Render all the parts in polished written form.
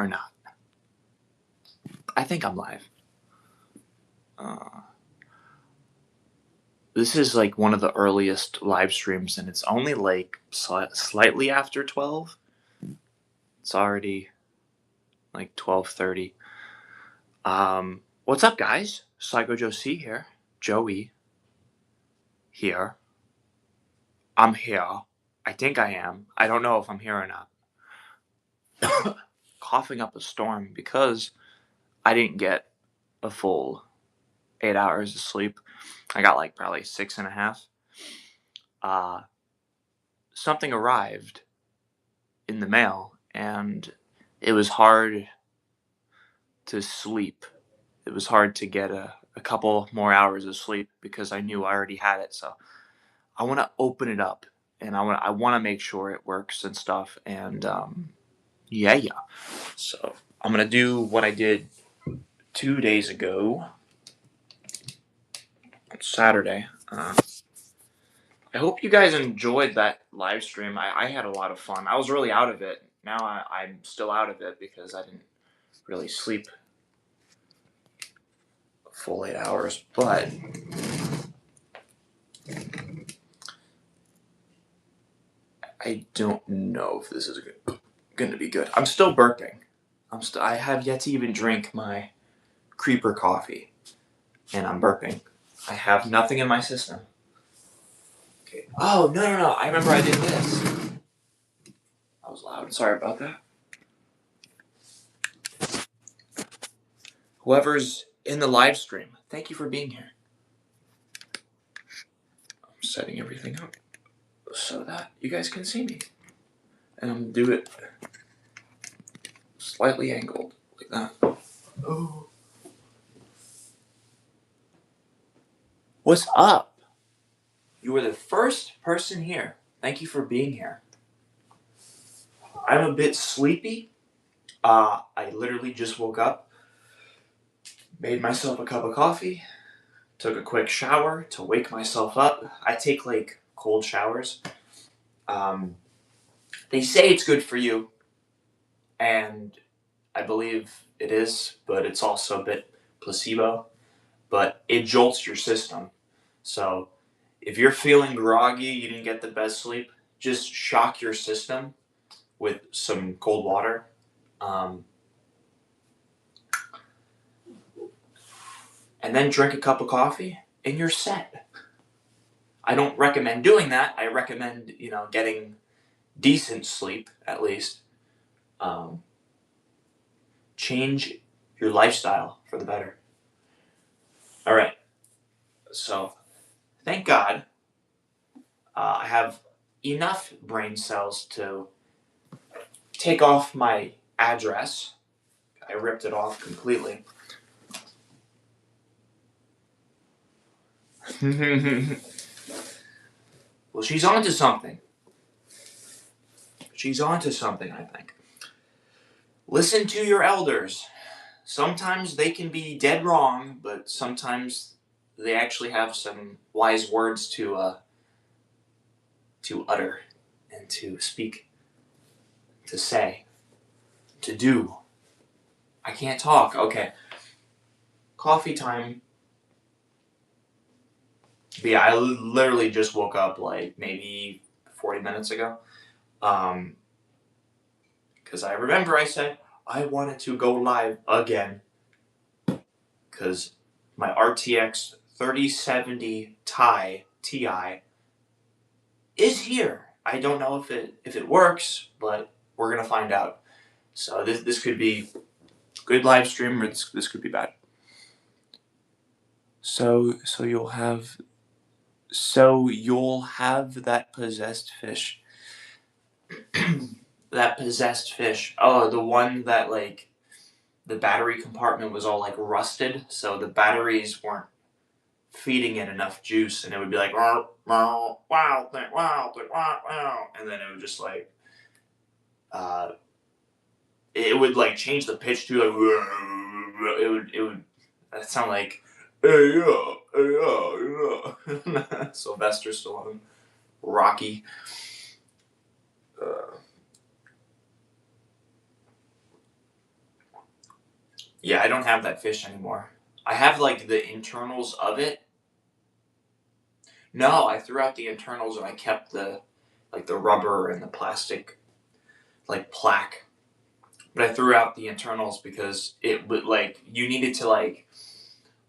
or not? I think I'm live. This is like one of the earliest live streams, and it's only like slightly after 12. It's already like 12:30. What's up, guys? Psycho Joe C here. Joey here. I'm here. I think I am. I don't know if I'm here or not. Coughing up a storm because I didn't get a full 8 hours of sleep. I got like probably 6.5. Something arrived in the mail, and it was hard to sleep. It was hard to get a couple more hours of sleep because I knew I already had it. So I want to open it up, and I want to make sure it works and stuff. And yeah. So I'm gonna do what I did 2 days ago on Saturday. I hope you guys enjoyed that live stream. I had a lot of fun. I was really out of it. Now I'm still out of it because I didn't really sleep a full 8 hours. But I don't know if this is going to be good. I'm still burping. I have yet to even drink my creeper coffee, and I'm burping. I have nothing in my system. Okay. Oh, no. I remember I did this. I was loud. Sorry about that. Whoever's in the live stream, thank you for being here. I'm setting everything up so that you guys can see me. And I'm going to do it slightly angled, like that. Oh. What's up? You were the first person here. Thank you for being here. I'm a bit sleepy. I literally just woke up, made myself a cup of coffee, took a quick shower to wake myself up. I take like cold showers. They say it's good for you, and I believe it is, but it's also a bit placebo. But it jolts your system. So if you're feeling groggy, you didn't get the best sleep, just shock your system with some cold water. And then drink a cup of coffee, and you're set. I don't recommend doing that. I recommend, getting decent sleep, at least. Change your lifestyle for the better. All right. So, thank God, I have enough brain cells to take off my address. I ripped it off completely. Well, she's onto something. I think. Listen to your elders. Sometimes they can be dead wrong, but sometimes they actually have some wise words to utter and to speak, to say, to do. I can't talk. Okay. Coffee time. But yeah, I literally just woke up like maybe 40 minutes ago. Because I remember I said I wanted to go live again. Because my RTX 3070 Ti is here. I don't know if it works, but we're gonna find out. So this could be good live stream, or this could be bad. So you'll have that possessed fish. That possessed fish. Oh, the one that like the battery compartment was all like rusted, so the batteries weren't feeding it enough juice, and it would be like wow, wow, and then it would just like it would like change the pitch to like it would sound like hey yeah. Sylvester Stallone, Rocky. Yeah, I don't have that fish anymore. I have like the internals of it. No, I threw out the internals and I kept the like the rubber and the plastic like plaque. But I threw out the internals because it would like you needed to like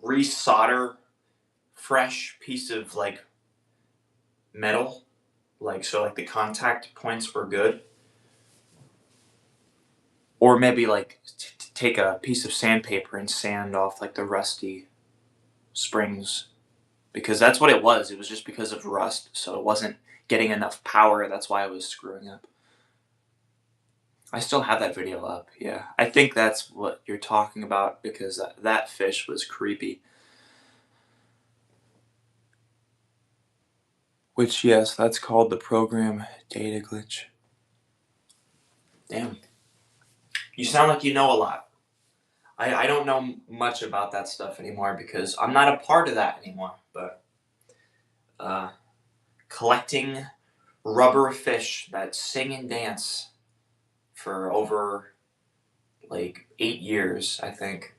resolder fresh piece of like metal, like so like the contact points were good, or maybe like take a piece of sandpaper and sand off like the rusty springs, because that's what it was. It was just because of rust, so it wasn't getting enough power. That's why I was screwing up. I still have that video up. Yeah, I think that's what you're talking about because that fish was creepy. Which, yes, that's called the program data glitch. Damn. You sound like you know a lot. I don't know much about that stuff anymore because I'm not a part of that anymore. But uh, collecting rubber fish that sing and dance for over like 8 years, I think.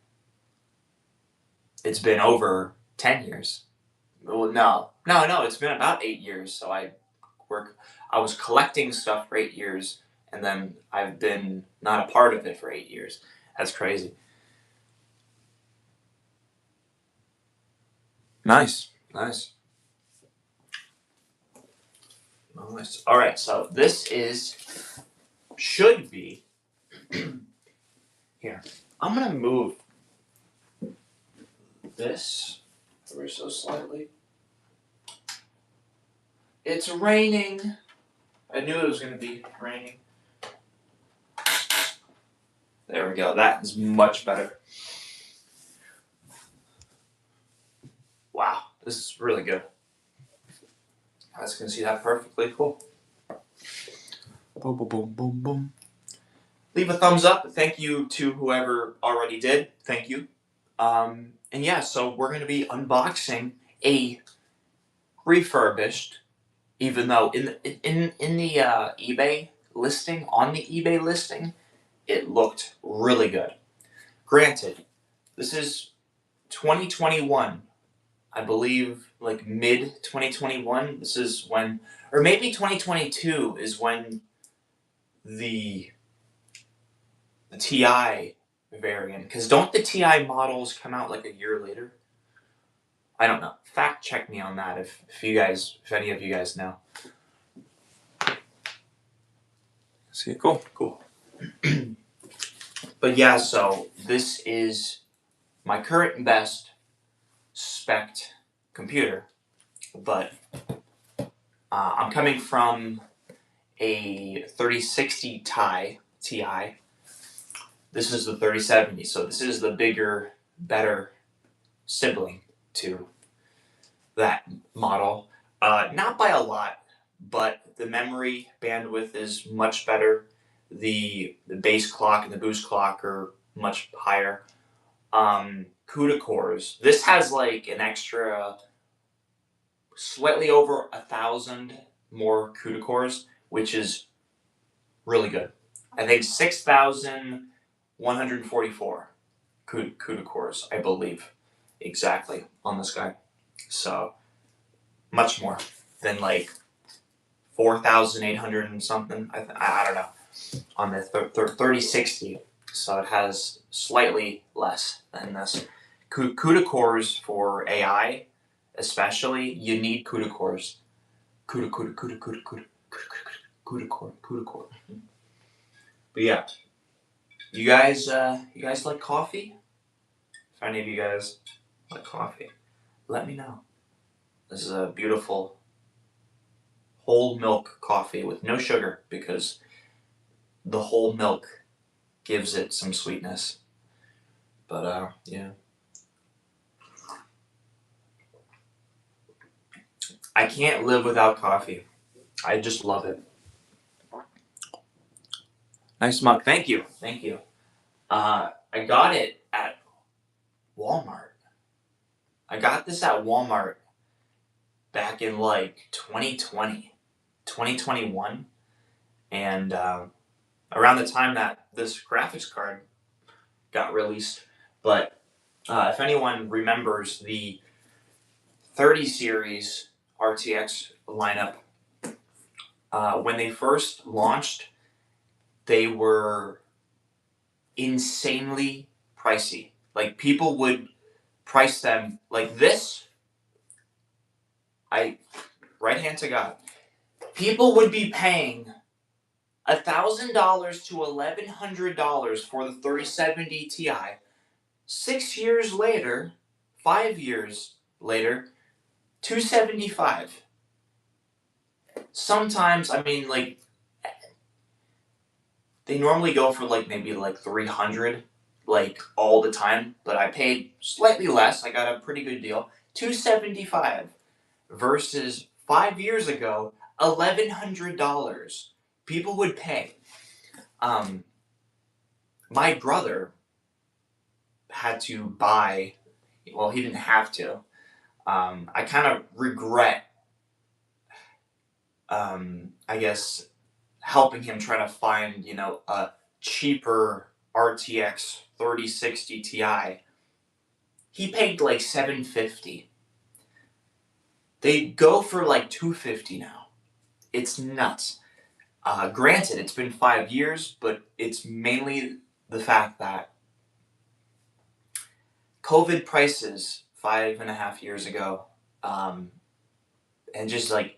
It's been over 10 years. Well, no, it's been about 8 years. So I was collecting stuff for 8 years, and then I've been not a part of it for 8 years. That's crazy. Nice, nice. Nice. All right, so this should be here. I'm gonna move this ever so slightly. It's raining. I knew it was gonna be raining. There we go. That is much better. Wow, this is really good. You guys can see that perfectly. Cool. Boom, boom, boom, boom, boom. Leave a thumbs up. Thank you to whoever already did. Thank you. And yeah, so we're going to be unboxing a refurbished, even though in the eBay listing, on the eBay listing, it looked really good. Granted, this is 2021, I believe, like mid 2021. This is when, or maybe 2022 is when the TI variant, because don't the TI models come out like a year later? I don't know. Fact check me on that if any of you guys know. See, cool. But yeah, so this is my current and best spec computer, but I'm coming from a 3060 Ti. This is the 3070, so this is the bigger, better sibling to that model. Not by a lot, but the memory bandwidth is much better. The base clock and the boost clock are much higher. CUDA cores. This has like an extra slightly over 1,000 more CUDA cores, which is really good. I think 6,144 CUDA cores, I believe, exactly on this guy. So much more than like 4,800 and something. I don't know on the 3060. So it has slightly less than this. CUDA cores for AI, especially, you need CUDA cores. CUDA core. But yeah, you guys like coffee? If any of you guys like coffee, let me know. This is a beautiful whole milk coffee with no sugar because the whole milk gives it some sweetness. But yeah. I can't live without coffee. I just love it. Nice mug. Thank you. I got it at Walmart. I got this at Walmart back in like 2020, 2021. And around the time that this graphics card got released. But if anyone remembers the 30 series RTX lineup, when they first launched, they were insanely pricey. Like, people would price them like this. Right hand to God. People would be paying $1,000 to $1,100 for the 3070 Ti. 6 years later, 5 years later, $275. Sometimes, I mean, like, they normally go for like maybe like 300, like, all the time, but I paid slightly less. I got a pretty good deal. $275 versus 5 years ago, $1,100. People would pay. My brother had to buy. Well, he didn't have to. I kind of regret, I guess, helping him try to find, a cheaper RTX 3060 Ti. He paid like $750. They go for like $250 now. It's nuts. Granted, it's been 5 years, but it's mainly the fact that COVID prices 5.5 years ago, and just like,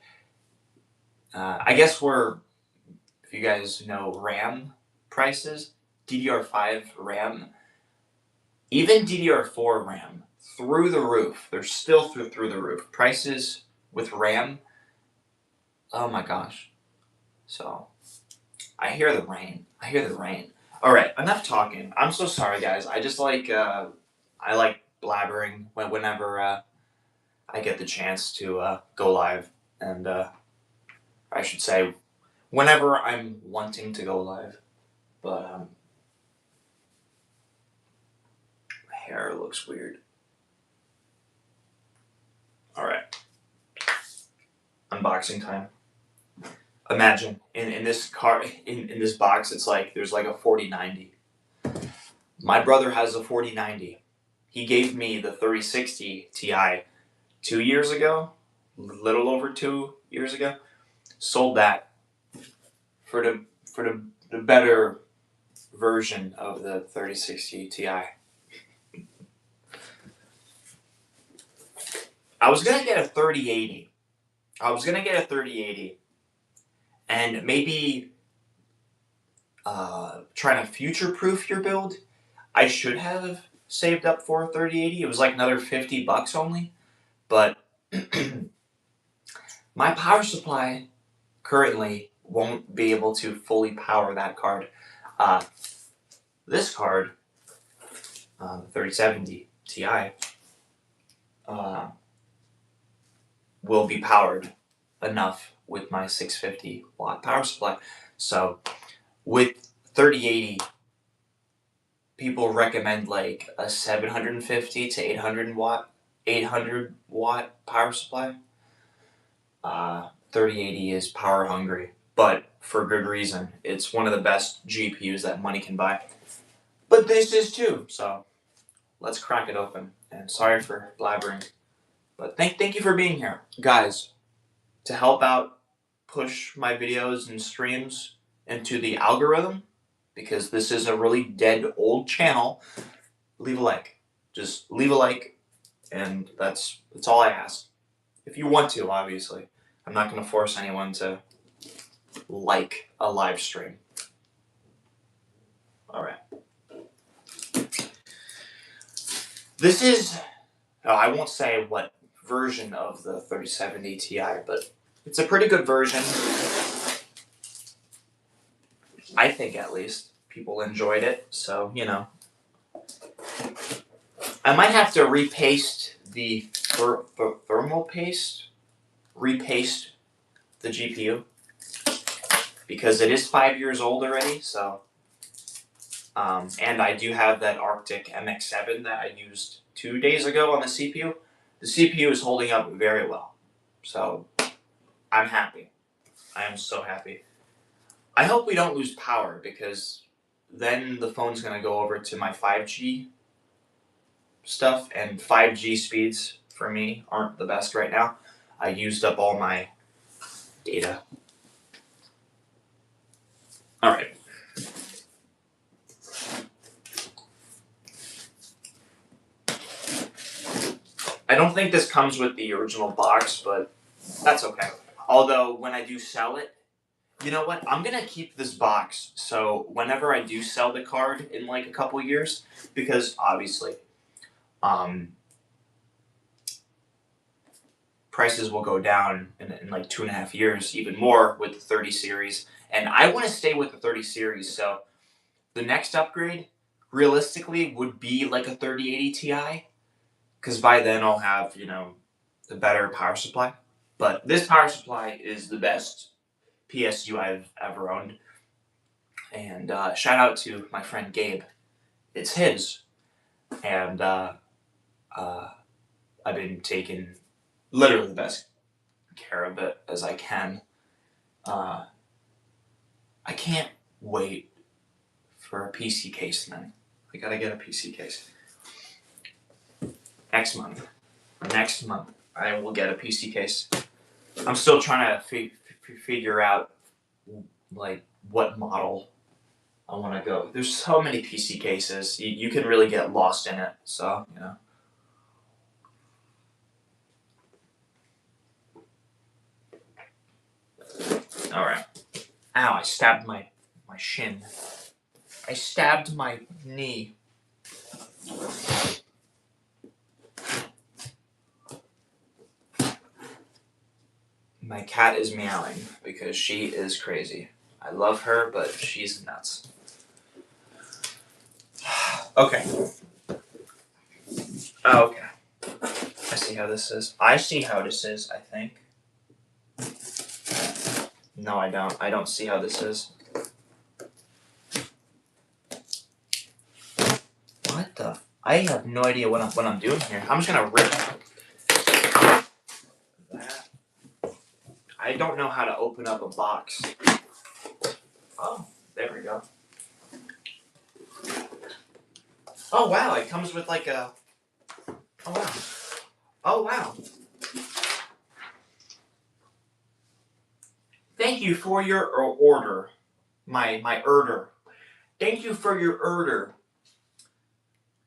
I guess if you guys know RAM prices, DDR5 RAM, even DDR4 RAM, through the roof. They're still through the roof. Prices with RAM, oh my gosh. So, I hear the rain. All right, enough talking. I'm so sorry, guys. I just like, I like blabbering whenever I get the chance to go live, and I should say, whenever I'm wanting to go live. But my hair looks weird. All right, unboxing time. Imagine in this in this box, it's like there's like a 4090. My brother has a 4090. He gave me the 3060 Ti 2 years ago, little over 2 years ago. Sold that for the better version of the 3060 Ti. I was gonna get a 3080. And maybe trying to future-proof your build. I should have saved up for a 3080. It was like another $50 only, but my power supply currently won't be able to fully power that card. This card, the 3070 Ti, will be powered enough with my 650 watt power supply. So with 3080, people recommend like a 750 to 800 watt power supply. 3080 is power hungry, but for good reason. It's one of the best GPUs that money can buy. But this is too, so let's crack it open. And sorry for blabbering, but thank you for being here, guys. To help out push my videos and streams into the algorithm, because this is a really dead old channel, leave a like. Just leave a like, and that's all I ask. If you want to, obviously. I'm not going to force anyone to like a live stream. All right. This is, I won't say what version of the 3070 Ti, but it's a pretty good version. I think, at least. People enjoyed it, so, I might have to repaste the thermal paste, repaste the GPU, because it is 5 years old already, so, and I do have that Arctic MX7 that I used 2 days ago on the CPU. The CPU is holding up very well, so I'm happy. I am so happy. I hope we don't lose power, because then the phone's going to go over to my 5G stuff, and 5G speeds for me aren't the best right now. I used up all my data. All right. I don't think this comes with the original box, but that's okay. Although when I do sell it, you know what? I'm gonna keep this box so whenever I do sell the card in like a couple years, because obviously, um, prices will go down in like 2.5 years, even more with the 30 series. And I want to stay with the 30 series, so the next upgrade realistically would be like a 3080 Ti, because by then I'll have, the better power supply. But this power supply is the best PSU I've ever owned. And shout out to my friend Gabe. It's his. And I've been taking literally the best care of it as I can. I can't wait for a PC case, man. I gotta get a PC case. Next month, I will get a PC case. I'm still trying to figure out like what model I want to go. There's so many PC cases. You can really get lost in it. So, All right. Ow, I stabbed my shin. I stabbed my knee. My cat is meowing because she is crazy. I love her, but she's nuts. Okay. Oh, okay. I see how this is. I see how this is, I think. No, I don't. I don't see how this is. What the? I have no idea what I'm doing here. I'm just gonna rip that. I don't know how to open up a box. Oh, there we go. Oh wow, it comes with like a. Oh wow. Oh wow. Thank you for your order. My order. Thank you for your order.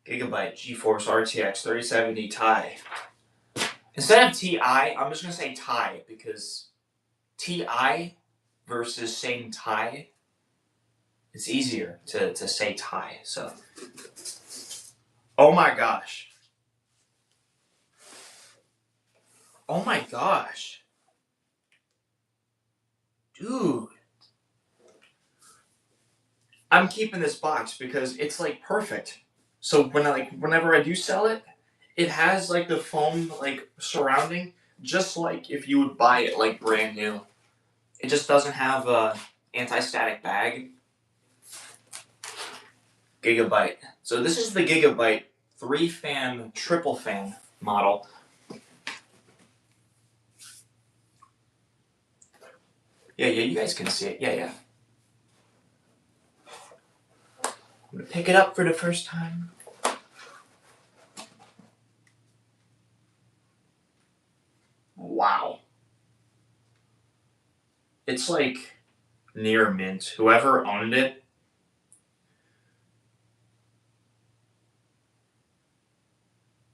Gigabyte GeForce RTX 3070 Ti. Instead of Ti, I'm just gonna say Ti because Ti versus saying Ti, it's easier to say Ti. So, oh my gosh. Oh my gosh. Dude. I'm keeping this box because it's like perfect. So whenever I do sell it, it has like the foam like surrounding, just like if you would buy it like brand new. It just doesn't have a anti-static bag. Gigabyte. So this is the Gigabyte 3-fan triple fan model. Yeah, you guys can see it. Yeah. I'm gonna pick it up for the first time. Wow. It's like near mint. Whoever owned it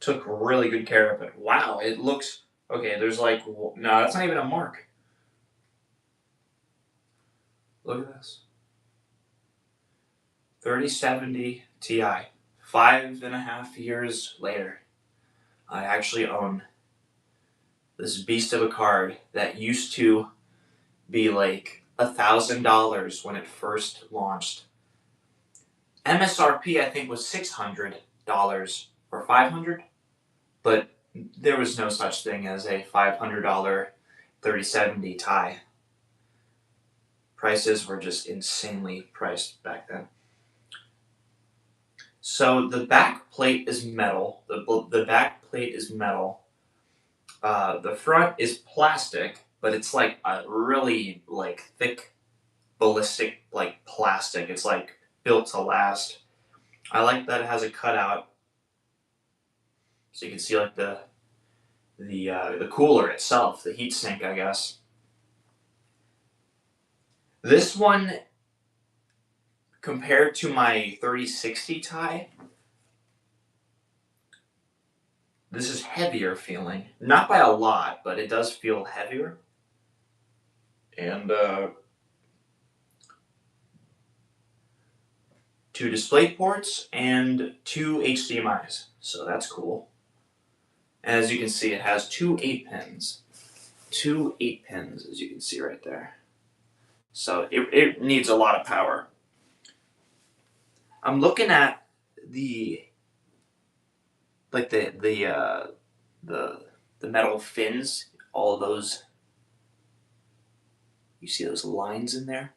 took really good care of it. Wow, it looks okay. There's like no, that's not even a mark. Look at this. 3070 Ti. 5.5 years later, I actually own this beast of a card that used to be like $1,000 when it first launched. MSRP I think was $600 or $500, but there was no such thing as a $500 3070 Ti. Prices were just insanely priced back then. So the back plate is metal. The back plate is metal. The front is plastic, but it's like a really like thick ballistic like plastic. It's like built to last. I like that it has a cutout So you can see like the cooler itself, the heat sink, I guess. This one, compared to my 3060 Ti, this is heavier feeling. Not by a lot, but it does feel heavier. And 2 display ports and 2 HDMIs. So that's cool. And as you can see, it has 2 8-pins. 2 8-pins, as you can see right there. So it needs a lot of power. I'm looking at the metal fins, all of those. You see those lines in there?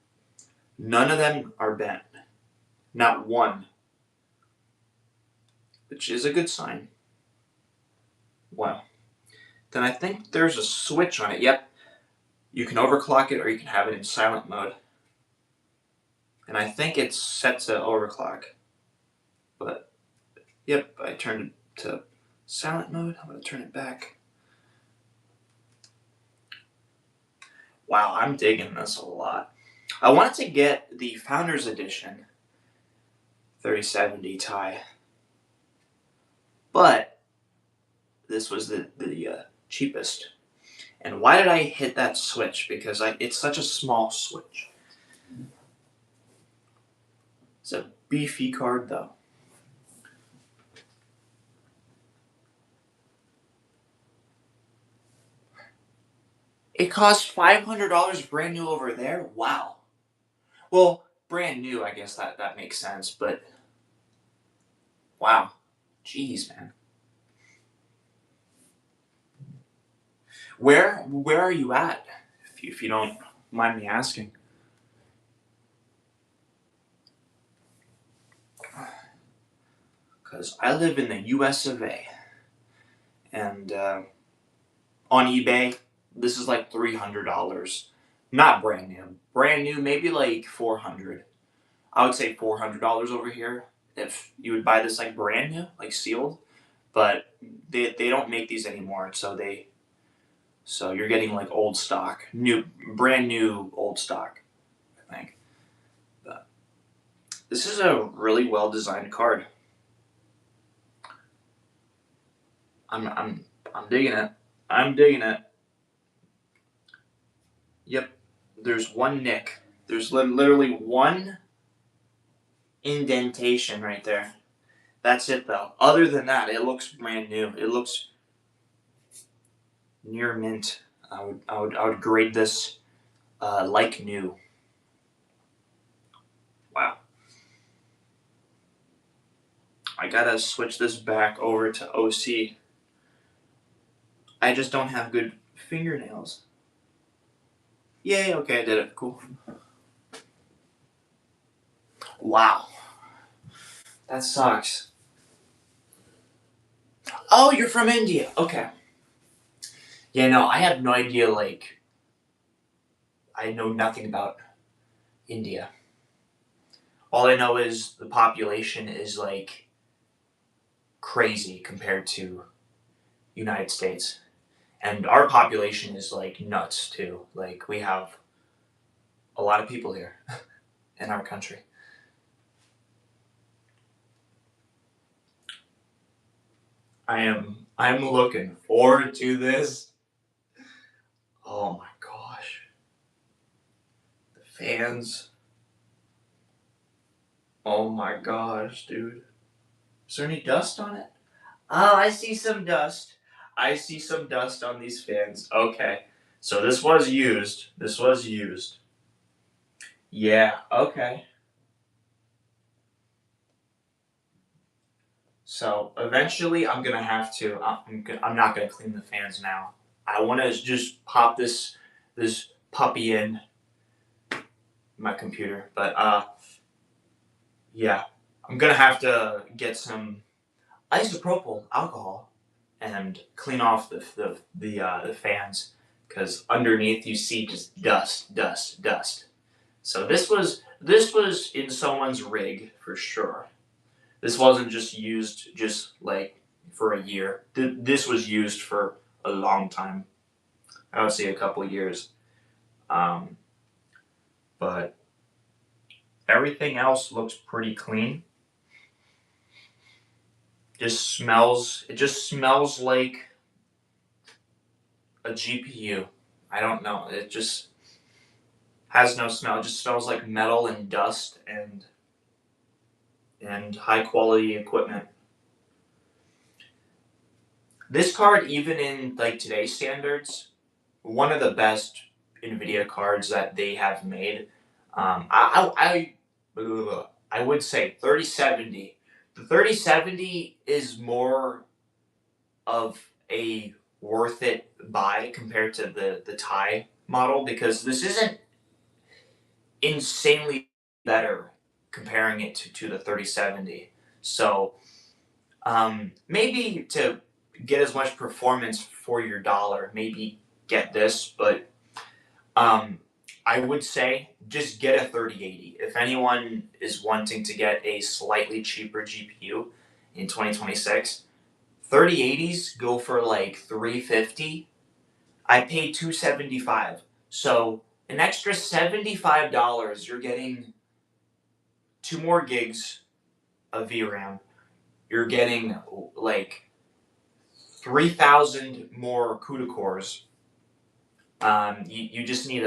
None of them are bent. Not one. Which is a good sign. Wow. Then I think there's a switch on it. Yep. You can overclock it or you can have it in silent mode. And I think it's set to overclock. But, yep, I turned it to silent mode. I'm going to turn it back. Wow, I'm digging this a lot. I wanted to get the Founders Edition 3070 Ti. But this was the cheapest. And why did I hit that switch? Because it's such a small switch. It's a beefy card, though. It cost $500 brand new over there? Wow. Well, brand new, I guess that makes sense, but wow. Jeez, man. Where are you at, if you don't mind me asking? Because I live in the US of A. And on eBay, this is like $300. Not brand new. Brand new, maybe like $400. I would say $400 over here if you would buy this like brand new, like sealed. But they don't make these anymore, so you're getting like old stock, brand new old stock, I think. But this is a really well designed card. I'm digging it. I'm digging it. Yep. There's one nick. There's literally one indentation right there. That's it though. Other than that, it looks brand new. It looks near mint. I would grade this like new. Wow. I gotta switch this back over to OC. I just don't have good fingernails. Yay, okay, I did it. Cool. Wow. That sucks. Oh, you're from India. Okay. Yeah, no, I had no idea, like, I know nothing about India. All I know is the population is, like, crazy compared to United States. And our population is, like, nuts, too. Like, we have a lot of people here in our country. I'm looking forward to this. Oh my gosh. The fans. Oh my gosh, dude. Is there any dust on it? Oh, I see some dust. I see some dust on these fans. Okay. So this was used. This was used. Yeah, okay. So eventually I'm going to have to, I'm not going to clean the fans now. I want to just pop this puppy in my computer. But yeah, I'm going to have to get some isopropyl alcohol and clean off the fans, because underneath you see just dust. So this was in someone's rig for sure. This wasn't just used just like for a year. This was used for a long time. I would say a couple years. Um, but everything else looks pretty clean. It just smells like a GPU. I don't know. It just has no smell. It just smells like metal and dust and high quality equipment. This card, even in like today's standards, one of the best NVIDIA cards that they have made. I would say 3070. The 3070 is more of a worth it buy compared to the Thai model because this isn't insanely better comparing it to the 3070. So maybe to get as much performance for your dollar, maybe get this, but um, I would say just get a 3080. If anyone is wanting to get a slightly cheaper GPU in 2026, 3080s go for like 350. I paid 275. So an extra $75, you're getting 2 more gigs of VRAM. You're getting like 3,000 more CUDA cores. You just need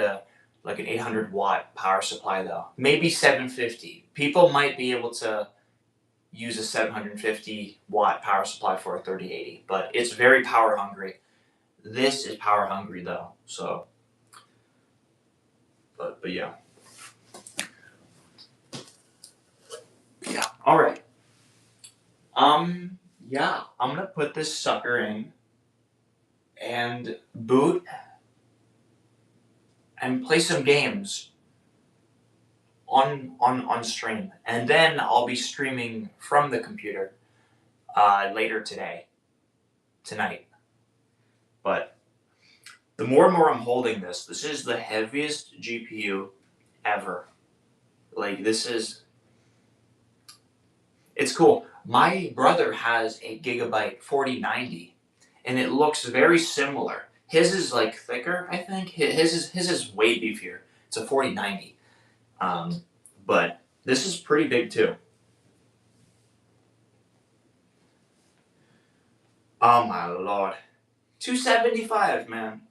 like an 800-watt power supply though. Maybe 750. People might be able to use a 750-watt power supply for a 3080, but it's very power hungry. This is power hungry though. So, but yeah. Yeah. All right. Yeah, I'm gonna put this sucker in and boot and play some games on stream, and then I'll be streaming from the computer later tonight. But the more and more I'm holding this, this is the heaviest GPU ever. Like it's cool. My brother has a Gigabyte 4090, and it looks very similar. His is like thicker, I think. His is way beefier. It's a 4090. But this is pretty big too. Oh my lord. 275, man.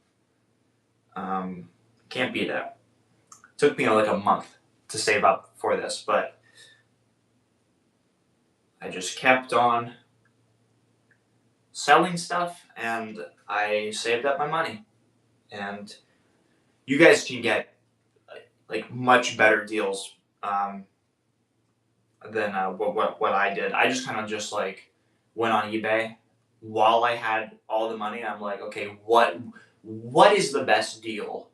Can't beat that. Took me like a month to save up for this, but I just kept on selling stuff and I saved up my money. And you guys can get like much better deals than what I did. I just kind of just like went on eBay while I had all the money. I'm like, okay, what is the best deal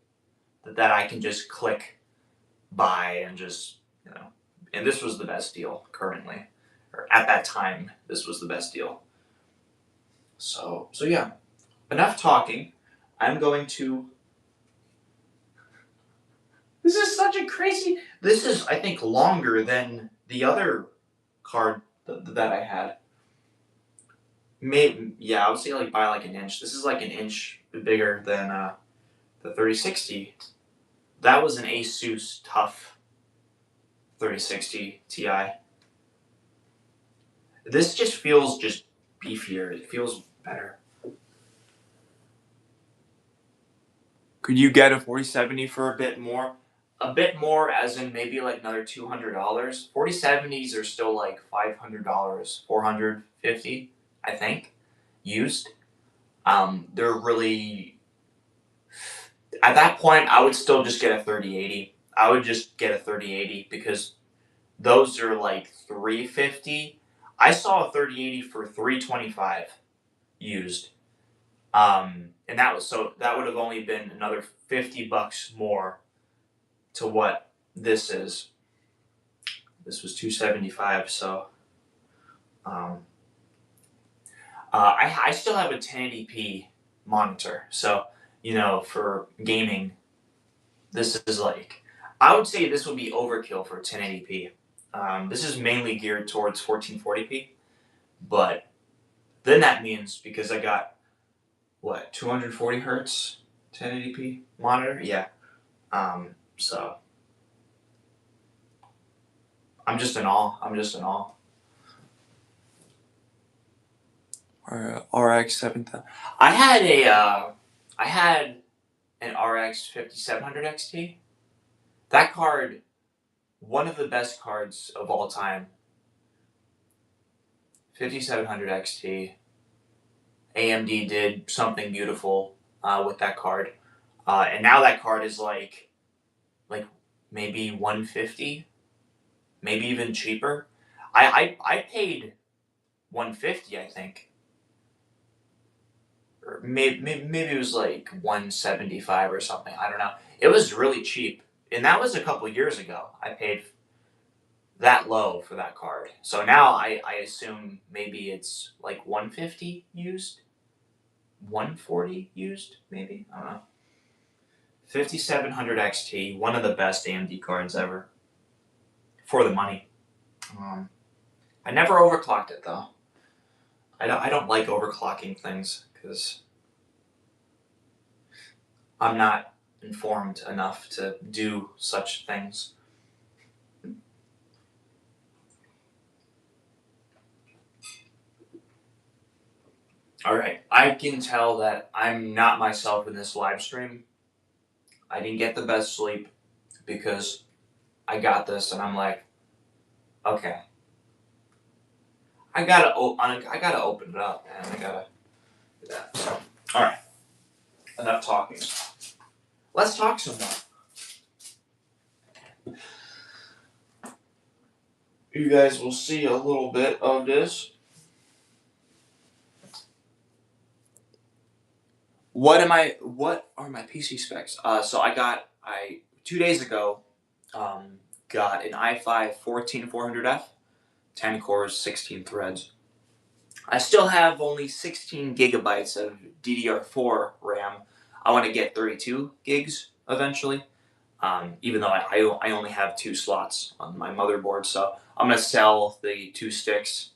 that I can just click buy and just and this was the best deal currently, or at that time, this was the best deal. So yeah, enough talking. I'm going to. This is such a crazy. This is, I think, longer than the other card that I had. Maybe, yeah, I would say like by like an inch. This is like an inch bigger than the 3060. That was an Asus Tough 3060 Ti. This just feels just beefier. It feels better. Could you get a 4070 for a bit more? A bit more, as in maybe like another $200. 4070s are still like $500, 450, I think, used. They're really. At that point, I would still just get a 3080. I would just get a 3080 because those are like 350. I saw a 3080 for 325 used. And that would have only been another $50 more to what this is. This was 275, so I still have a 1080p monitor. So for gaming, this is like I would say this would be overkill for 1080p. This is mainly geared towards 1440p, but then that means because I got what 240 hertz 1080p monitor, yeah. So I'm just in awe. I'm just in awe. RX 7000. I had an RX 5700 XT. That card, one of the best cards of all time. 5700 XT. AMD did something beautiful with that card, and now that card is like maybe 150, maybe even cheaper. I paid 150, I think, or maybe it was like 175 or something. I don't know. It was really cheap, and that was a couple years ago. I paid that low for that card. So now I assume maybe it's like 150 used, 140 used, maybe. I don't know. 5700 XT, one of the best AMD cards ever for the money. I never overclocked it though. I don't like overclocking things because I'm not informed enough to do such things. Alright, I can tell that I'm not myself in this live stream. I didn't get the best sleep because I got this and I'm like, okay. I gotta open it up, man. I gotta do that. So, alright. Enough talking. Let's talk some more. You guys will see a little bit of this. What are my PC specs? So I 2 days ago got an i5 14400F, 10 cores, 16 threads. I still have only 16 gigabytes of DDR4 RAM. I want to get 32 gigs eventually. Even though I only have 2 slots on my motherboard, so I'm gonna sell the 2 sticks,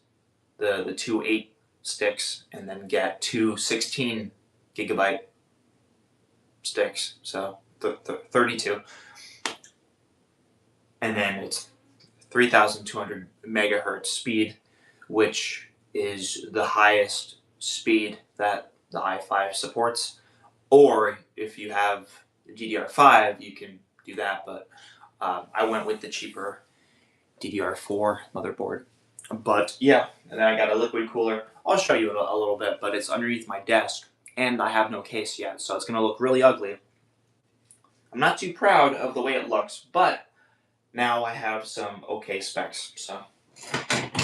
the 2 8 sticks, and then get 2 16 gigabyte sticks, so 32, and then it's 3,200 megahertz speed, which is the highest speed that the i5 supports. Or if you have DDR5, you can do that, but I went with the cheaper DDR4 motherboard. But yeah, and then I got a liquid cooler. I'll show you a little bit, but it's underneath my desk, and I have no case yet, so it's going to look really ugly. I'm not too proud of the way it looks, but now I have some okay specs, so.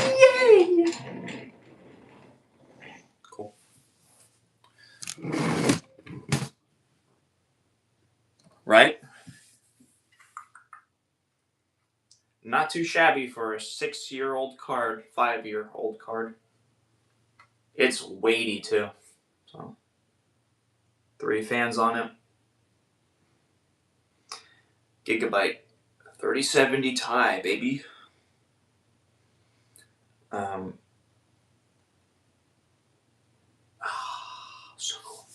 Yay! Cool. Right? Not too shabby for a 6-year-old card, 5-year-old card. It's weighty too. So 3 fans on it. Gigabyte 3070 Ti, baby. So cool.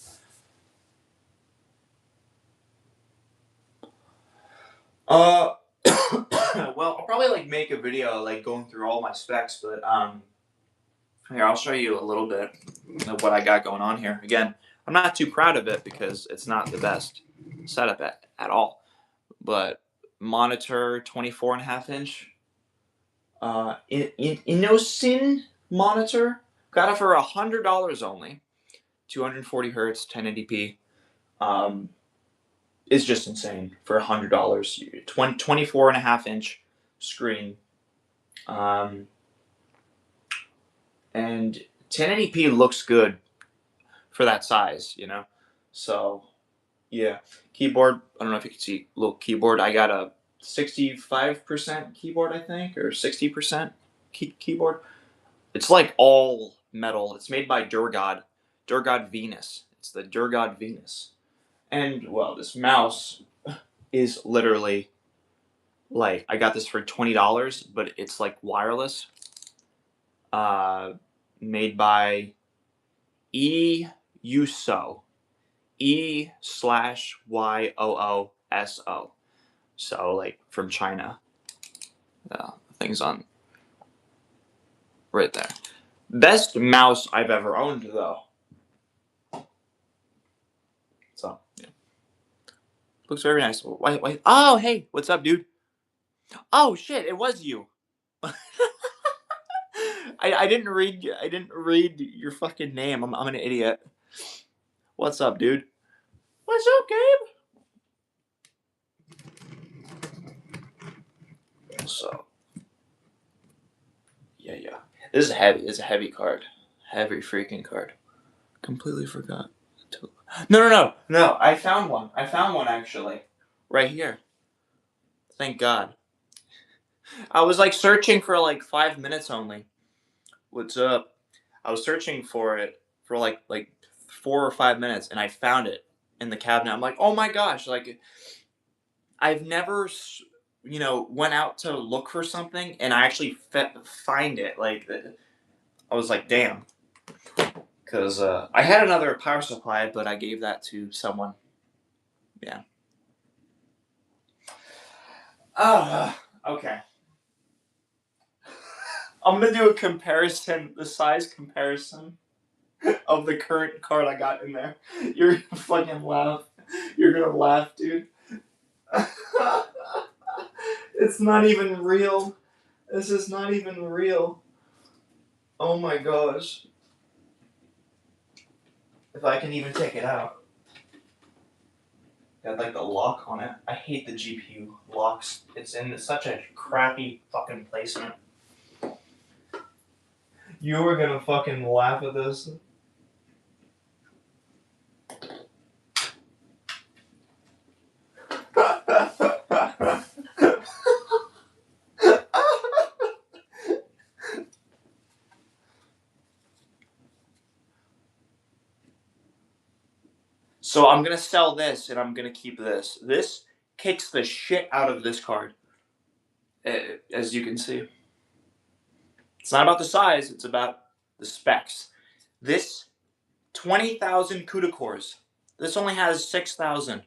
Well, I'll probably make a video going through all my specs, but here I'll show you a little bit of what I got going on here. Again, I'm not too proud of it because it's not the best setup at all. But monitor 24.5 inch. InnoSyn monitor. Got it for $100 only. 240 hertz, 1080p. It's just insane for $100. 24.5 inch screen. And 1080p looks good for that size, So, yeah. Keyboard, I don't know if you can see little keyboard. I got a 65% keyboard, I think, or 60% keyboard. It's all metal. It's made by Durgod Venus. It's the Durgod Venus. And, well, this mouse is literally, I got this for $20, but it's, wireless. Made by EUSO. E/YOOSO. So like from China. Things on right there. Best mouse I've ever owned though. So yeah. Looks very nice. Why? Oh hey, what's up, dude? Oh shit, it was you. I didn't read your fucking name. I'm an idiot. What's up, dude? What's up, Gabe? So yeah. This is heavy. It's a heavy card. Heavy freaking card. Completely forgot. No. I found one. Actually. Right here. Thank God. I was like searching for like 5 minutes only. What's up? I was searching for it for like 4 or 5 minutes, and I found it in the cabinet. I'm like, oh my gosh! Like, I've never, went out to look for something, and I actually find it. Like, I was like, damn, because I had another power supply, but I gave that to someone. Yeah. Okay. I'm gonna do a comparison, the size comparison of the current card I got in there. You're gonna fucking laugh. You're gonna laugh, dude. It's not even real. This is not even real. Oh my gosh. If I can even take it out. Got like the lock on it. I hate the GPU locks. It's in such a crappy fucking placement. You were gonna fucking laugh at this. So I'm gonna sell this and I'm gonna keep this. This kicks the shit out of this card. As you can see. It's not about the size, it's about the specs. This 20,000 CUDA cores. This only has 6,000.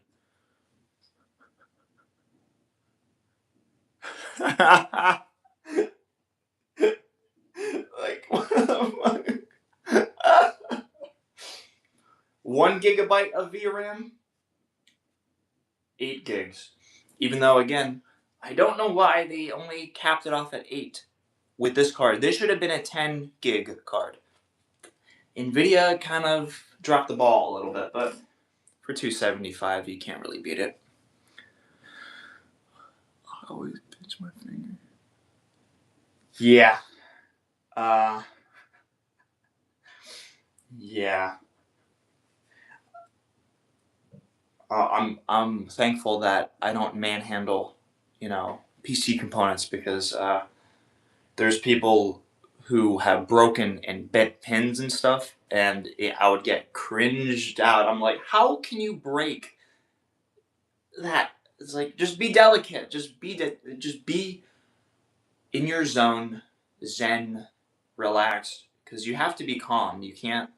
Like, what the fuck? 1 gigabyte of VRAM, 8 gigs. Even though, again, I don't know why they only capped it off at 8 with this card. This should have been a 10 gig card. NVIDIA kind of dropped the ball a little bit, but for $275, you can't really beat it. I always pinch my finger. Yeah. Yeah. I'm thankful that I don't manhandle, PC components because there's people who have broken and bent pins and stuff, and I would get cringed out. I'm like, how can you break that? It's like, just be delicate. Just be in your zone, zen, relaxed, because you have to be calm. You can't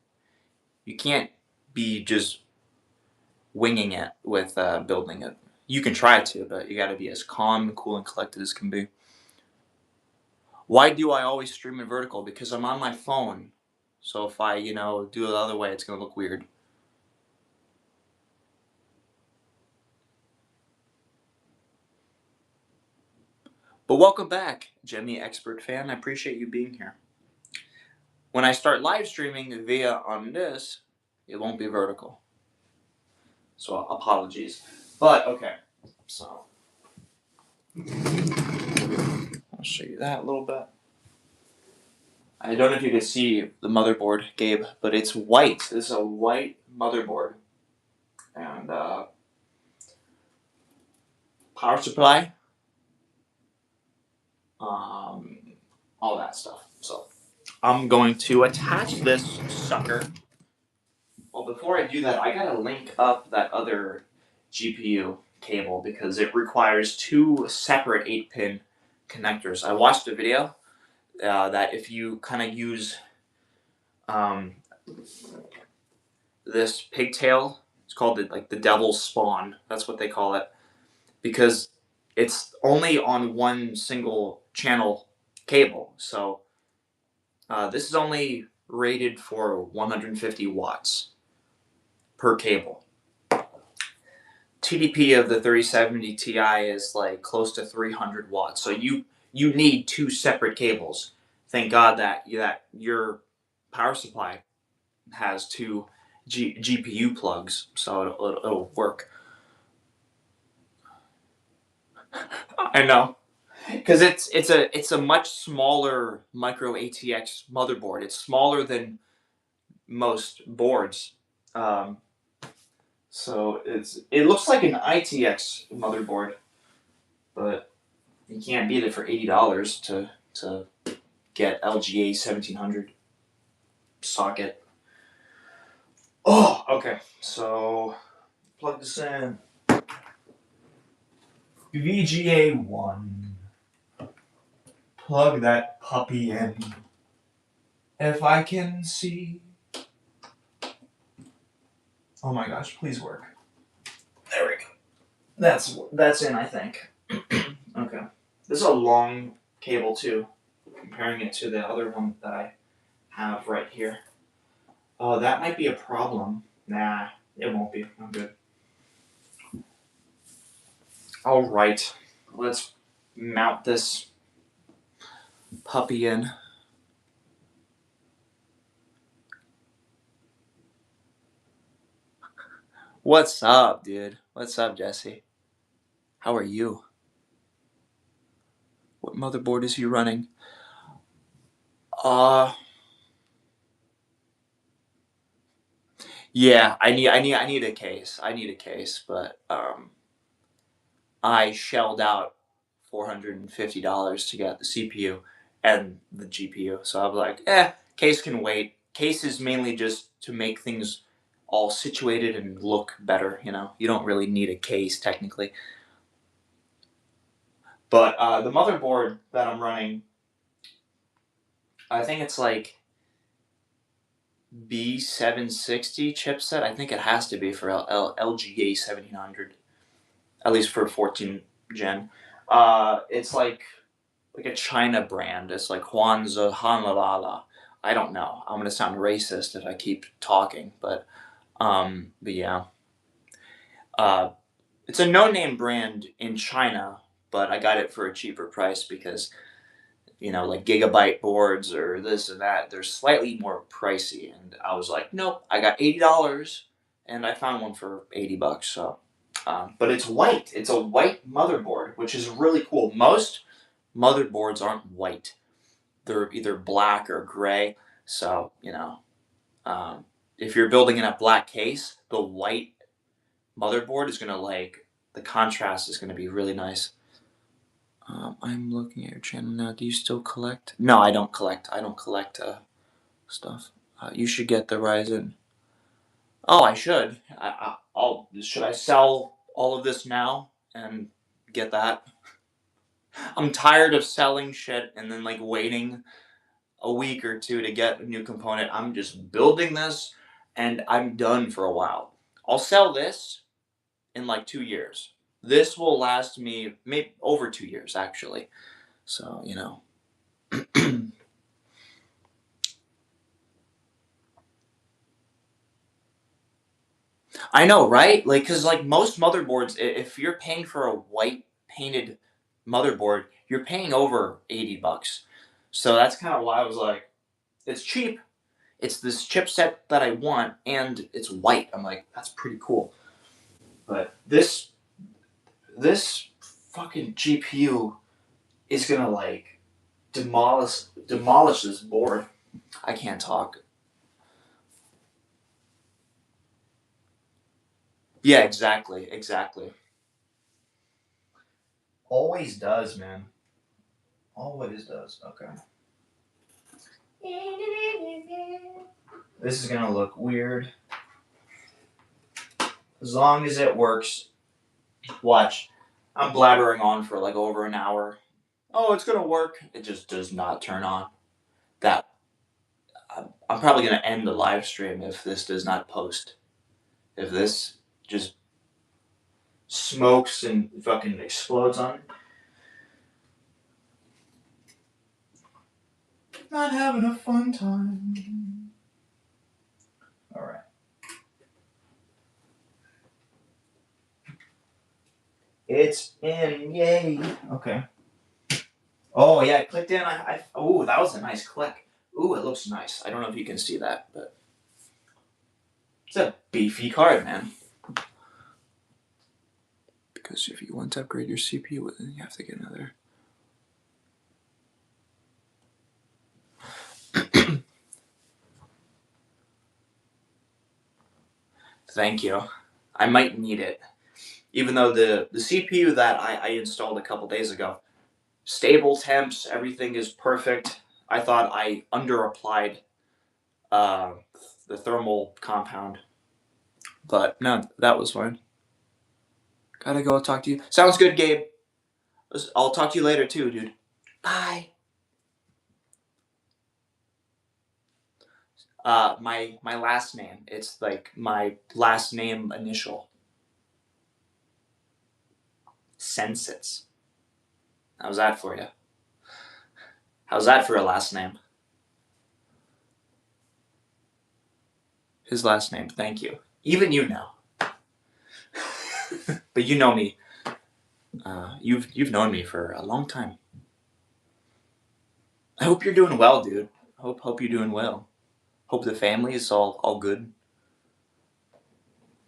be just winging it with building it. You can try to, but you got to be as calm, cool, and collected as can be. Why do I always stream in vertical? Because I'm on my phone. So if I, do it the other way, it's going to look weird. But welcome back, Jemmy Expert Fan. I appreciate you being here. When I start live streaming via on this, it won't be vertical. So apologies. But okay, so I'll show you that a little bit. I don't know if you can see the motherboard, Gabe, but it's white. This is a white motherboard. And power supply. All that stuff. So I'm going to attach this sucker. Well, before I do that, I gotta link up that other GPU cable because it requires 2 separate 8-pin connectors. I watched a video that if you kind of use this pigtail. It's called the devil's spawn. That's what they call it because it's only on one single channel cable. So this is only rated for 150 watts per cable. TDP of the 3070 Ti is like close to 300 watts. So you need two separate cables. Thank God that your power supply has two GPU plugs, so it'll work. I know, because it's a much smaller micro ATX motherboard. It's smaller than most boards. Um, so it looks like an ITX motherboard, but you can't beat it for $80 to get LGA 1700 socket. Oh, okay. So plug this in. VGA 1. Plug that puppy in. If I can see. Oh my gosh, please work. There we go. That's in, I think. Okay. This is a long cable too, comparing it to the other one that I have right here. Oh, that might be a problem. Nah, it won't be. I'm good. All right, let's mount this puppy in. What's up, dude? What's up, Jesse? How are you? What motherboard is you running? Uh, yeah, I need a case. I need a case, but I shelled out $450 to get the CPU and the GPU. So I was like, case can wait. Case is mainly just to make things all situated and look better. You don't really need a case technically. But the motherboard that I'm running, I think it's like B760 chipset. I think it has to be for LGA 1700, at least for 14 gen. It's like a China brand. It's like Huanze Hanlala. I don't know. I'm gonna sound racist if I keep talking, but yeah. Uh, it's a no-name brand in China, but I got it for a cheaper price because like gigabyte boards or this and that, they're slightly more pricey. And I was like, nope, I got $80, and I found one for $80. So, but it's white. It's a white motherboard, which is really cool. Most motherboards aren't white; they're either black or gray. So um, if you're building in a black case, the white motherboard is gonna the contrast is gonna be really nice. I'm looking at your channel now. Do you still collect? No, I don't collect. I don't collect stuff. You should get the Ryzen. Oh, I should. Should I sell all of this now and get that? I'm tired of selling shit and then waiting a week or two to get a new component. I'm just building this and I'm done for a while. I'll sell this in 2 years. This will last me maybe over 2 years actually. So, I know, right? Cause most motherboards, if you're paying for a white painted motherboard, you're paying over $80. So that's kind of why I was like, it's cheap. It's this chipset that I want, and it's white. I'm like, that's pretty cool. But this fucking GPU is gonna demolish this board. I can't talk. Yeah, exactly. Always does, man. Always does. Okay. This is gonna look weird. As long as it works. Watch. I'm blabbering on for over an hour. Oh, it's gonna work. It just does not turn on. That I'm probably gonna end the live stream if this does not post. If this just smokes and fucking explodes on it. Not having a fun time. Alright. It's in, yay. Okay. Oh yeah, I clicked in. Oh, that was a nice click. Ooh, it looks nice. I don't know if you can see that, but it's a beefy card, man. Because if you want to upgrade your CPU, then you have to get another. Thank you. I might need it. Even though the CPU that I installed a couple days ago, stable temps, everything is perfect. I thought I underapplied uh, the thermal compound. But no, that was fine. Gotta go talk to you. Sounds good, Gabe. I'll talk to you later too, dude. Bye. My last name. It's like my last name initial. Sensits. How's that for you? How's that for a last name? His last name. Thank you. Even you know. But you know me. You've known me for a long time. I hope you're doing well, dude. Hope you're doing well. Hope the family is all good.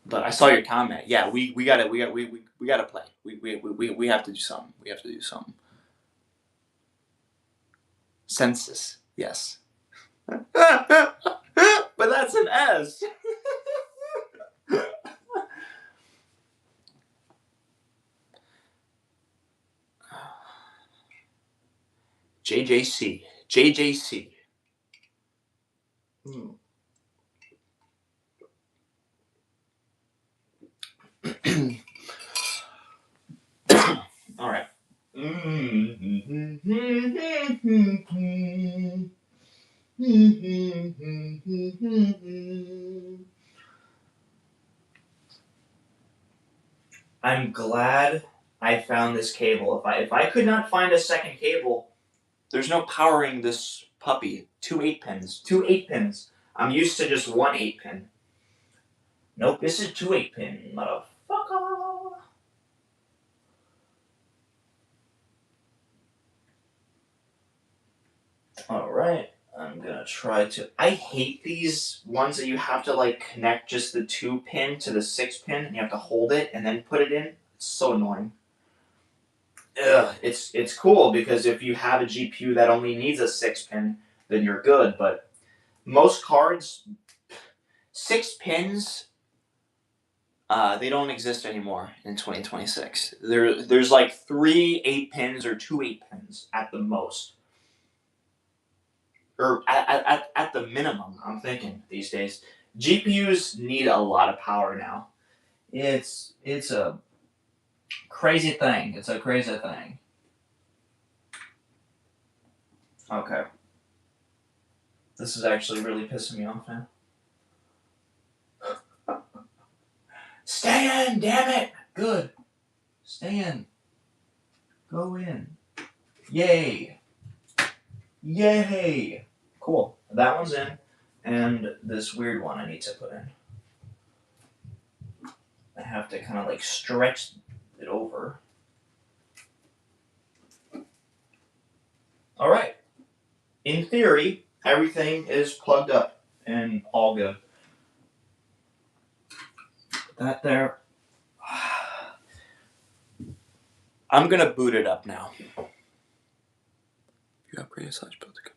But I saw your comment. Yeah, we gotta play. We have to do something. We have to do something. Census, yes. But that's an S. JJC. JJC. All right. I'm glad I found this cable. If I could not find a second cable, there's no powering this puppy. 2 8-pins. 2 8-pins. I'm used to just 1 8-pin. Nope, this is 2 8-pin, motherfucker. Alright, I'm gonna try to. I hate these ones that you have to like connect just the 2-pin to the 6-pin and you have to hold it and then put it in. It's so annoying. Ugh, it's cool because if you have a GPU that only needs a 6-pin, then you're good. But most cards, 6 pins, they don't exist anymore in 2026. There's like 3 8-pins or 2 8-pins at the most, or at the minimum. I'm thinking these days, GPUs need a lot of power now. It's a crazy thing. It's a crazy thing. Okay. This is actually really pissing me off now. Stay in, damn it! Good. Stay in. Go in. Yay. Yay. Cool. That one's in. And this weird one I need to put in. I have to kind of like stretch it over. Alright. In theory, everything is plugged up and all good. That there. I'm gonna boot it up now. You upgraded / built a.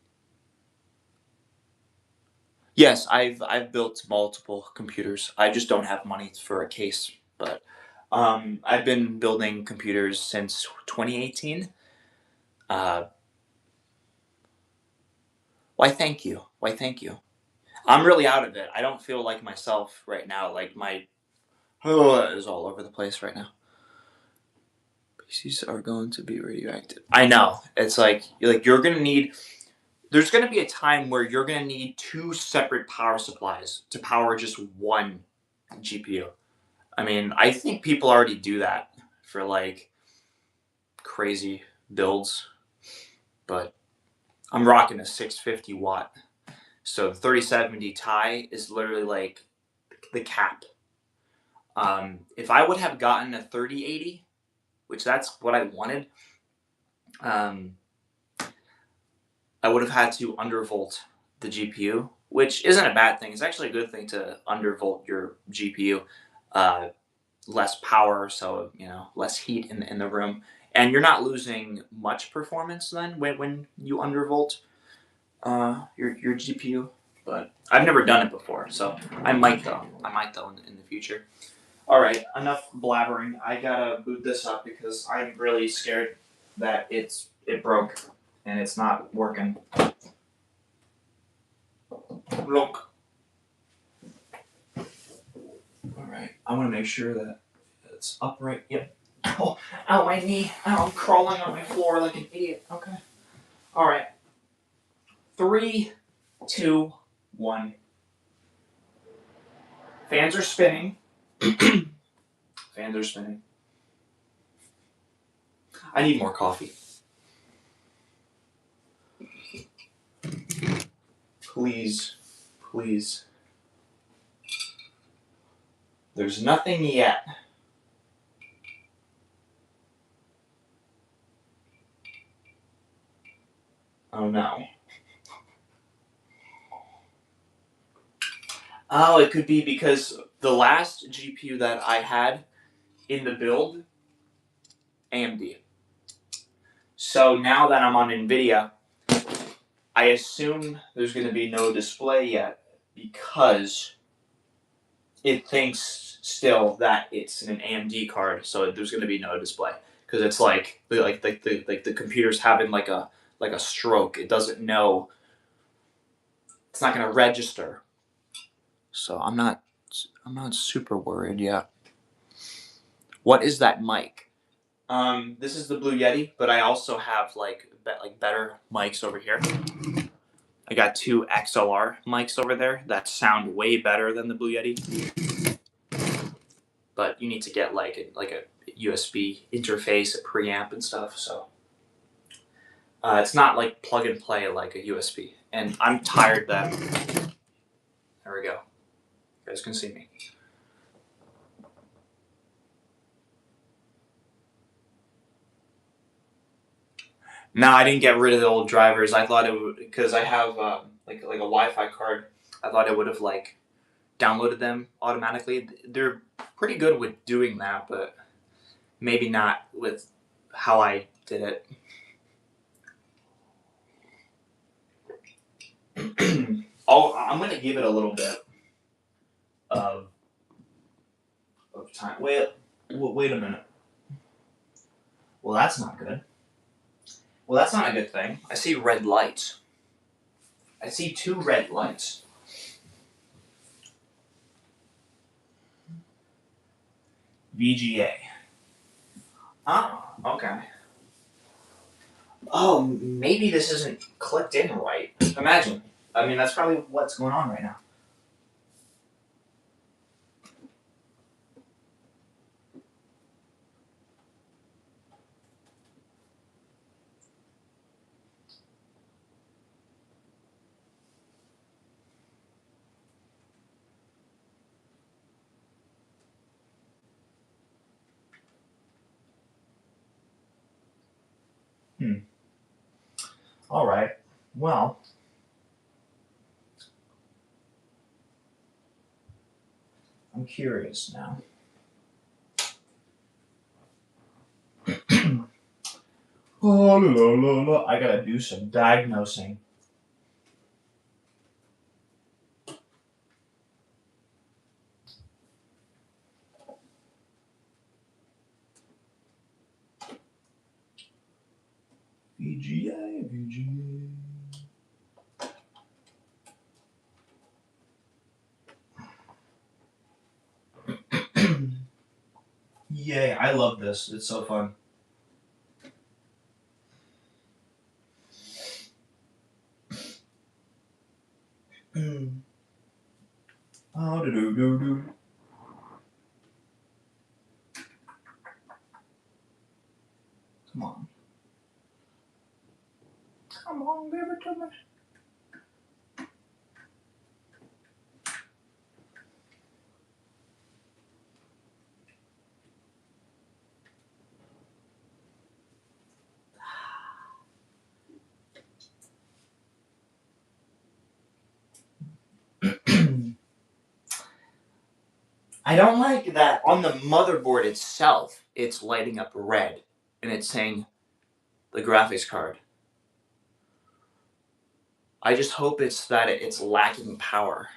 Yes, I've built multiple computers. I just don't have money for a case. But I've been building computers since 2018. Why thank you. Why thank you. I'm really out of it. I don't feel like myself right now. Like my is all over the place right now. PCs are going to be radioactive. I know. It's like you're gonna need there's going to be a time where you're going to need two separate power supplies to power just one GPU. I mean, I think people already do that for like crazy builds, but I'm rocking a 650 watt. So the 3070 Ti is literally like the cap. If I would have gotten a 3080, which that's what I wanted, I would have had to undervolt the GPU, which isn't a bad thing. It's actually a good thing to undervolt your GPU. Less power, so less heat in the room, and you're not losing much performance then when you undervolt your GPU. But I've never done it before, so I might though in the future. All right, enough blabbering. I gotta boot this up because I'm really scared that it broke and it's not working. Look. All right, I want to make sure that it's upright. Yep. Oh, ow, my knee. Ow, I'm crawling on my floor like an idiot. Okay. All right. 3, 2, 1. Fans are spinning. Fans are spinning. I need more coffee. Please, please. There's nothing yet. Oh no. Oh, it could be because the last GPU that I had in the build, AMD. So now that I'm on NVIDIA, I assume there's going to be no display yet because it thinks still that it's an AMD card, so there's going to be no display because it's like the computer's having like a stroke. It doesn't know. It's not going to register. So I'm not super worried yet. What is that mic? This is the Blue Yeti, but I also have like better mics over here. I got 2 XLR mics over there that sound way better than the Blue Yeti. But you need to get like a USB interface, a preamp and stuff. So it's not like plug and play like a USB. And I'm tired that. There we go. You guys can see me. No, I didn't get rid of the old drivers. I thought it would, because I have like a Wi-Fi card. I thought it would have like downloaded them automatically. They're pretty good with doing that, but maybe not with how I did it. I'm gonna give it a little bit of time. Wait a minute. Well, that's not good. Well, that's not a good thing. I see red lights. I see 2 red lights. VGA. Oh, okay. Oh, maybe this isn't clicked in right. Imagine. I mean, that's probably what's going on right now. All right. Well, I'm curious now. Oh, la, la, la. I gotta do some diagnosing. VGA. Yay, I love this. It's so fun. Do-do-do-do-do. Come on. Come on, give it to me. I don't like that on the motherboard itself, it's lighting up red and it's saying the graphics card. I just hope it's that it's lacking power.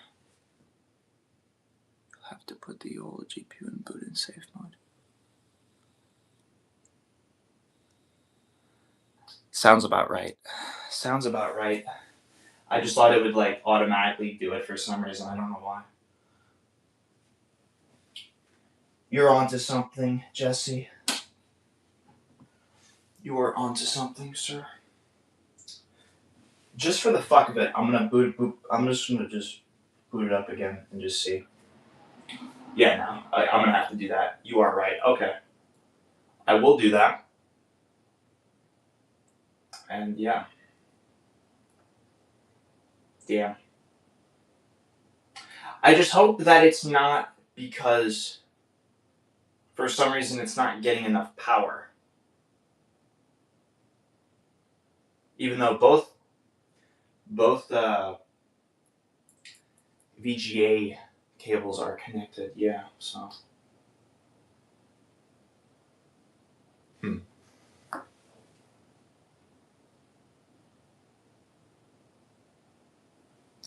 I'll have to put the old GPU and boot in safe mode. Sounds about right. Sounds about right. I just thought it would like automatically do it for some reason. I don't know why. You're onto something, Jesse. You are onto something, sir. Just for the fuck of it, I'm gonna I'm just gonna boot it up again and just see. Yeah, no, I'm gonna have to do that. You are right. Okay, I will do that. And yeah, I just hope that it's not because for some reason it's not getting enough power. Even though both VGA cables are connected, yeah. So.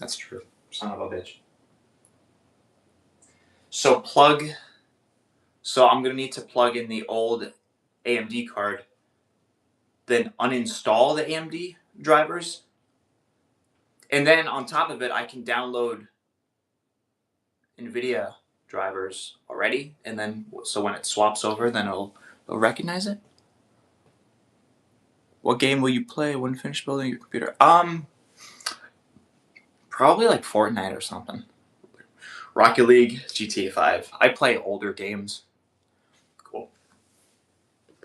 That's true. Son of a bitch. So I'm gonna need to plug in the old AMD card, then uninstall the AMD drivers, and then on top of it, I can download NVIDIA drivers already, and then so when it swaps over, then it'll recognize it. What game will you play when finished building your computer? Probably like Fortnite or something. Rocket League, GTA 5. I play older games. Cool.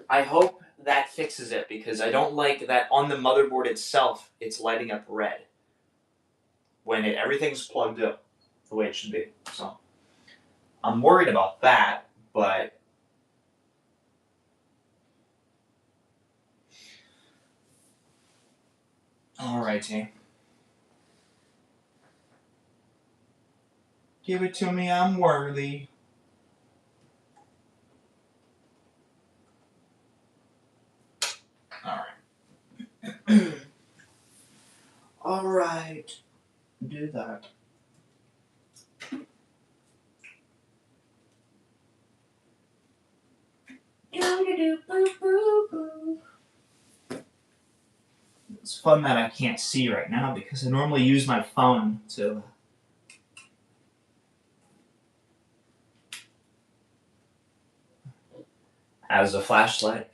I hope that fixes it because I don't like that on the motherboard itself, it's lighting up red when everything's plugged up the way it should be. So I'm worried about that, but alrighty. Give it to me, I'm worthy. Alright. Alright. Do that. It's fun that I can't see right now because I normally use my phone to as a flashlight.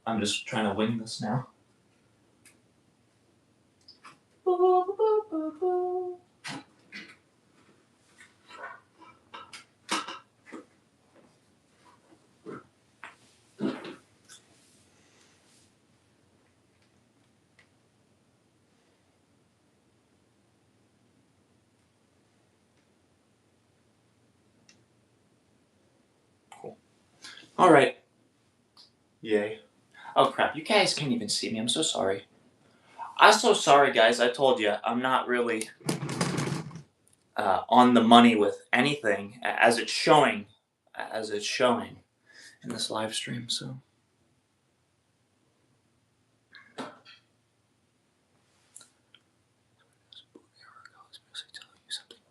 I'm just trying to wing this now. Cool. Alright. Yay. Oh crap, you guys can't even see me. I'm so sorry. I'm so sorry, guys. I told you, I'm not really on the money with anything as it's showing in this live stream, so.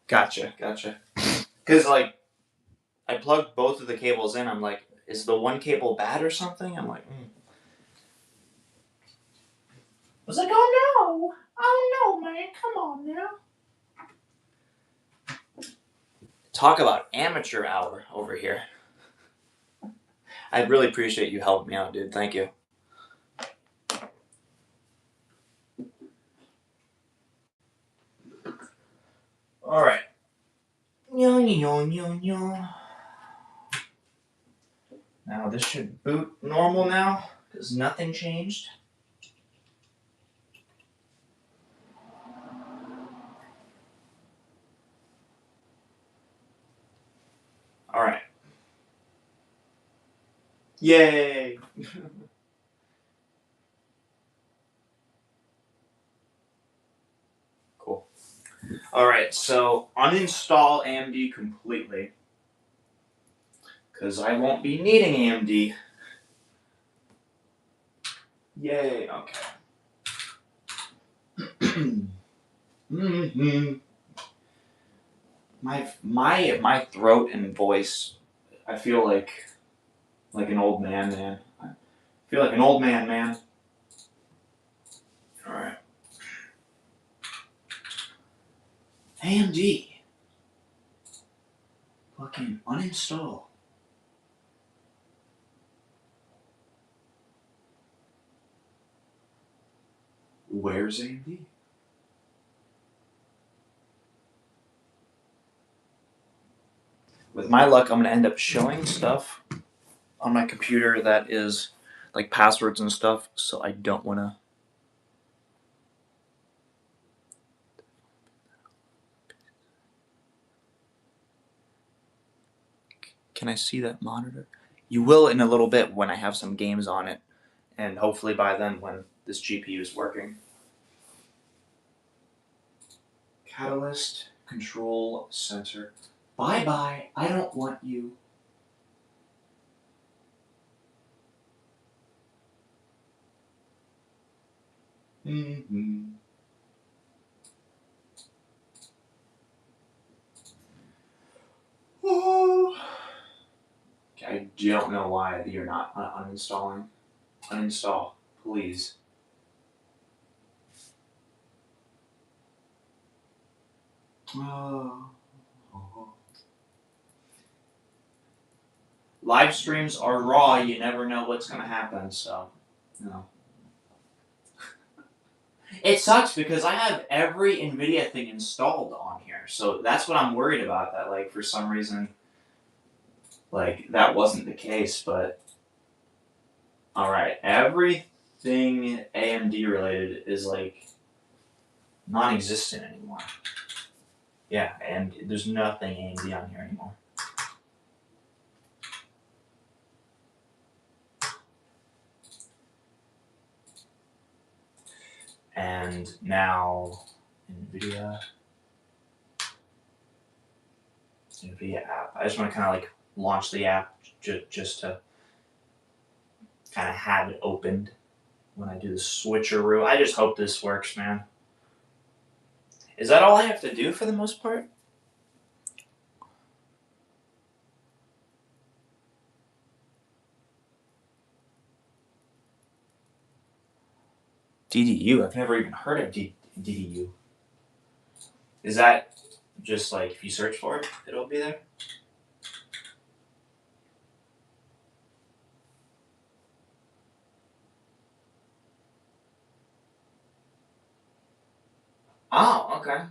Gotcha. Because, like, I plugged both of the cables in. I'm like, is the one cable bad or something? I'm like, I was like, oh no, man, come on now. Talk about amateur hour over here. I really appreciate you helping me out, dude. Thank you. All right. Yeah. Now this should boot normal now, because nothing changed. Alright. Yay! Cool. Alright, so uninstall AMD completely, because I won't be needing AMD. Yay, okay. My throat and voice, I feel like an old man. I feel like an old man. Alright. AMD. Fucking uninstall. Where's AMD? With my luck, I'm gonna end up showing stuff on my computer that is like passwords and stuff, so I don't wanna. Can I see that monitor? You will in a little bit when I have some games on it, and hopefully by then when this GPU is working. Catalyst Control Center. Bye bye, I don't want you. Oh. I don't know why you're not uninstalling. Uninstall, please. Oh. Live streams are raw. You never know what's going to happen, so, you know. It sucks because I have every NVIDIA thing installed on here, so that's what I'm worried about, that, like, for some reason, like, that wasn't the case, but, alright, everything AMD related is, like, non-existent anymore. Yeah, and there's nothing AMD on here anymore. And now, NVIDIA app. I just want to kind of like launch the app just to kind of have it opened when I do the switcheroo. I just hope this works, man. Is that all I have to do for the most part? DDU? I've never even heard of DDU. Is that just like if you search for it, it'll be there? Oh, okay.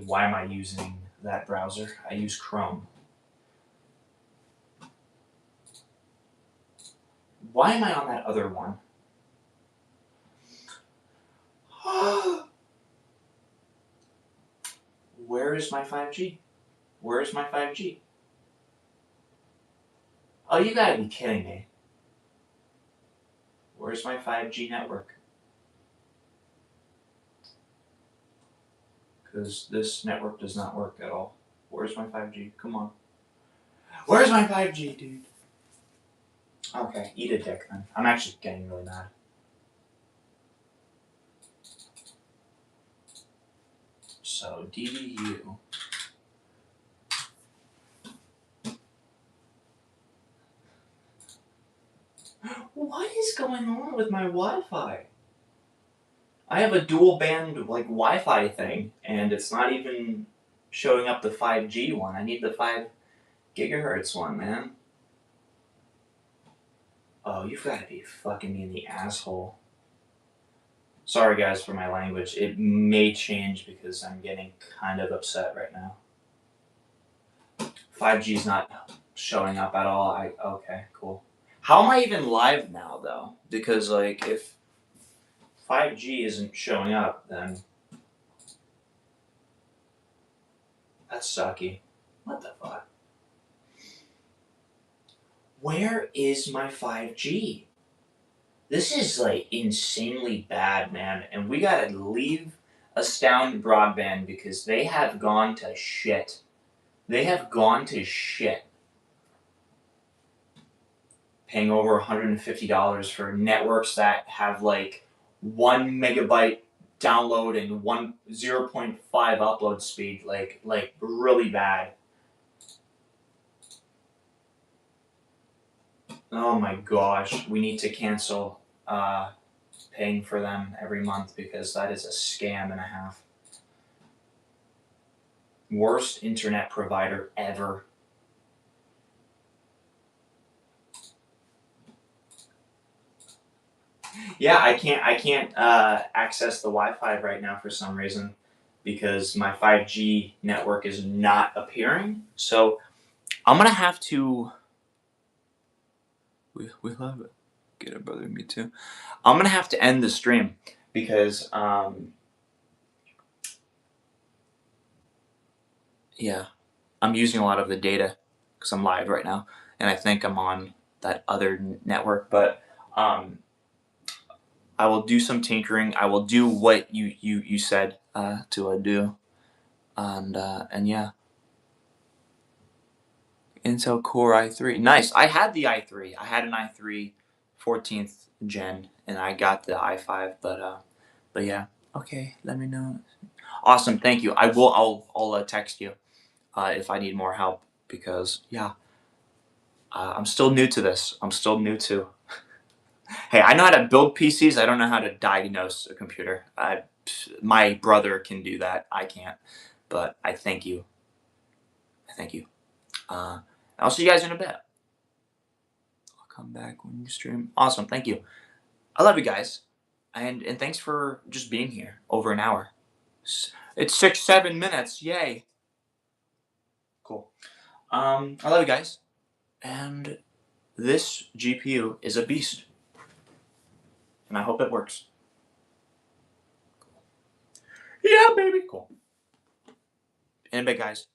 Why am I using that browser? I use Chrome. Why am I on that other one? Where is my 5G? Where is my 5G? Oh, you gotta be kidding me. Where's my 5G network? Because this network does not work at all. Where's my 5G? Come on. Where's my 5G, dude? Okay, eat a dick then. I'm actually getting really mad. So, DDU. What is going on with my Wi-Fi? I have a dual band like Wi-Fi thing, and it's not even showing up the 5G one. I need the 5 gigahertz one, man. Oh, you've got to be fucking me in the asshole. Sorry, guys, for my language. It may change because I'm getting kind of upset right now. 5G is not showing up at all. Okay, cool. How am I even live now, though? Because like, if 5G isn't showing up, then that's sucky. What the fuck? Where is my 5G? This is like insanely bad, man. And we gotta leave Astound Broadband because they have gone to shit. They have gone to shit. Paying over $150 for networks that have like 1 megabyte download and 0.5 upload speed, like really bad. Oh my gosh, we need to cancel paying for them every month because that is a scam and a half. Worst internet provider ever. Yeah, I can't access the Wi-Fi right now for some reason because my 5G network is not appearing. So I'm gonna have to. We love it. Get it, brother. Me too. I'm gonna have to end the stream because yeah, I'm using a lot of the data because I'm live right now, and I think I'm on that other network. But I will do some tinkering. I will do what you said to do, and yeah. Intel Core i3. Nice. I had the i3. I had an i3 14th gen, and I got the i5. But yeah. Okay. Let me know. Awesome. Thank you. I will. I'll text you if I need more help because yeah, I'm still new to this. I'm still new to. Hey, I know how to build PCs. I don't know how to diagnose a computer. My brother can do that. I can't. But I thank you. I thank you. I'll see you guys in a bit. I'll come back when you stream. Awesome. Thank you. I love you guys. And thanks for just being here over an hour. It's 6-7 minutes. Yay. Cool. I love you guys. And this GPU is a beast. And I hope it works. Yeah, baby. Cool. In a bit, guys.